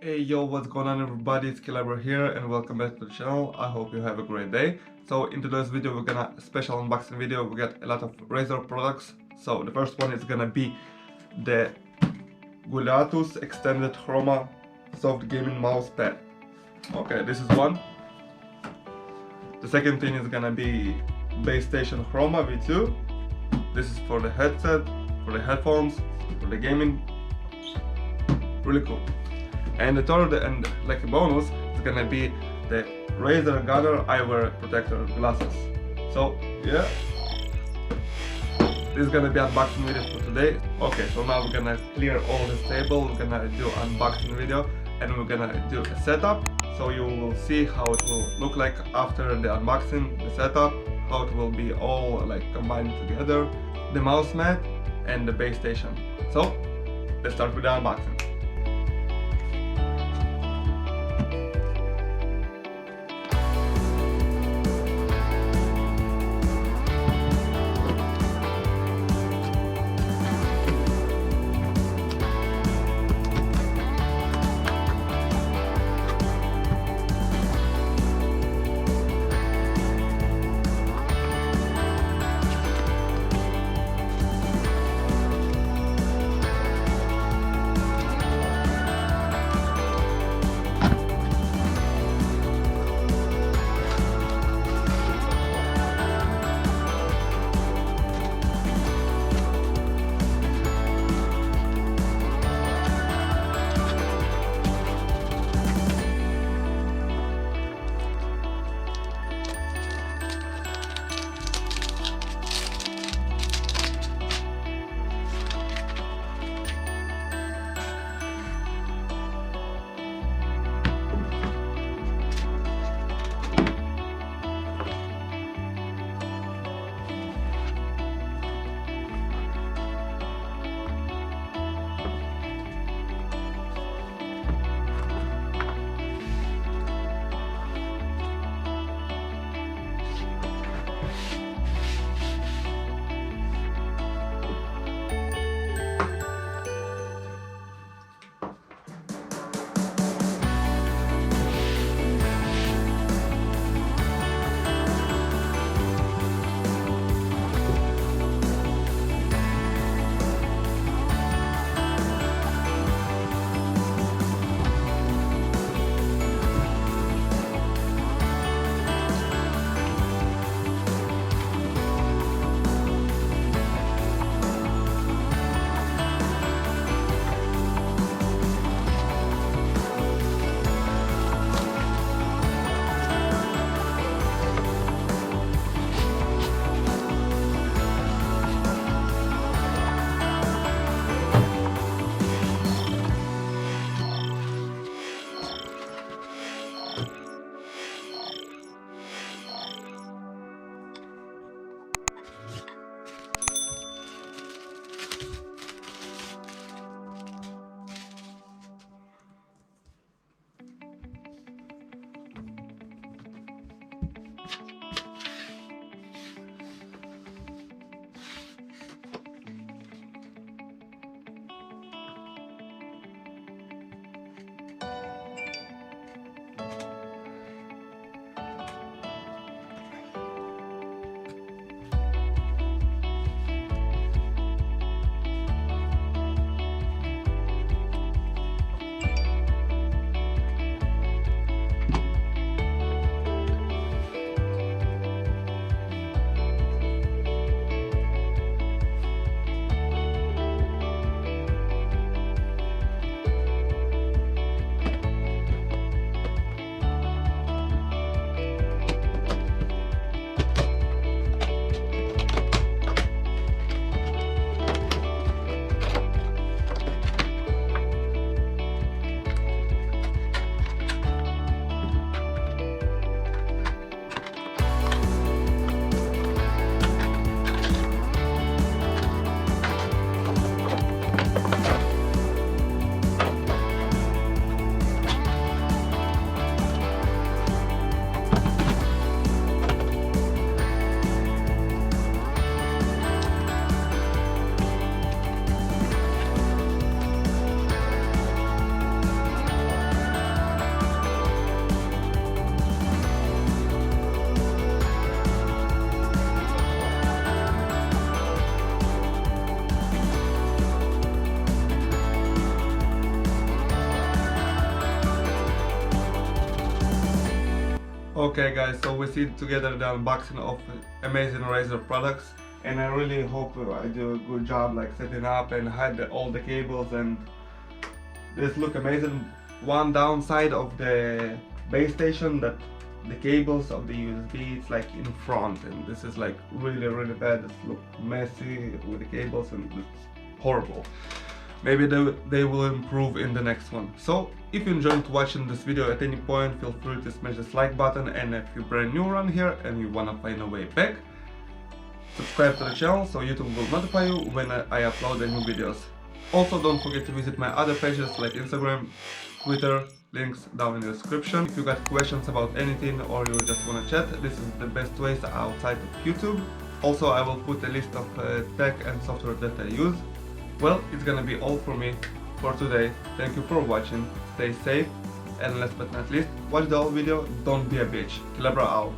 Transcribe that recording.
Hey yo, what's going on everybody, it's Celebra here and welcome back to the channel. I hope you have a great day. So in today's video we're gonna special unboxing video. We got a lot of RAZER products. So the first one is gonna be the Goliathus Extended Chroma Soft Gaming Mouse Pad. Okay, this is one. The second thing is gonna be Base Station Chroma V2. This is for the headset, for the headphones, for the gaming. Really cool. And the third and like a bonus is gonna be the RAZER Gunner Eyewear Protector glasses. So yeah, this is gonna be unboxing video for today. Okay, so now we're gonna clear all this table, we're gonna do unboxing video and we're gonna do a setup. So you will see how it will look like after the unboxing, the setup, how it will be all like combined together, the mouse mat and the base station. So let's start with the unboxing. Okay guys, so we see together the unboxing of amazing RAZER products, and I really hope I do a good job like setting up and hide all the cables, and this look amazing. One downside of the base station, that the cables of the USB, it's like in front, and this is like really bad. It looks messy with the cables and it's horrible. Maybe they will improve in the next one. So if you enjoyed watching this video at any point, feel free to smash this like button, and if you're brand new around here and you wanna find a way back, subscribe to the channel so YouTube will notify you when I upload the new videos. Also, don't forget to visit my other pages like Instagram, Twitter, links down in the description. If you got questions about anything or you just wanna chat, this is the best ways outside of YouTube. Also, I will put a list of tech and software that I use. Well, it's gonna be all for me for today. Thank you for watching, stay safe, and last but not least, watch the whole video, don't be a bitch. Celebra out.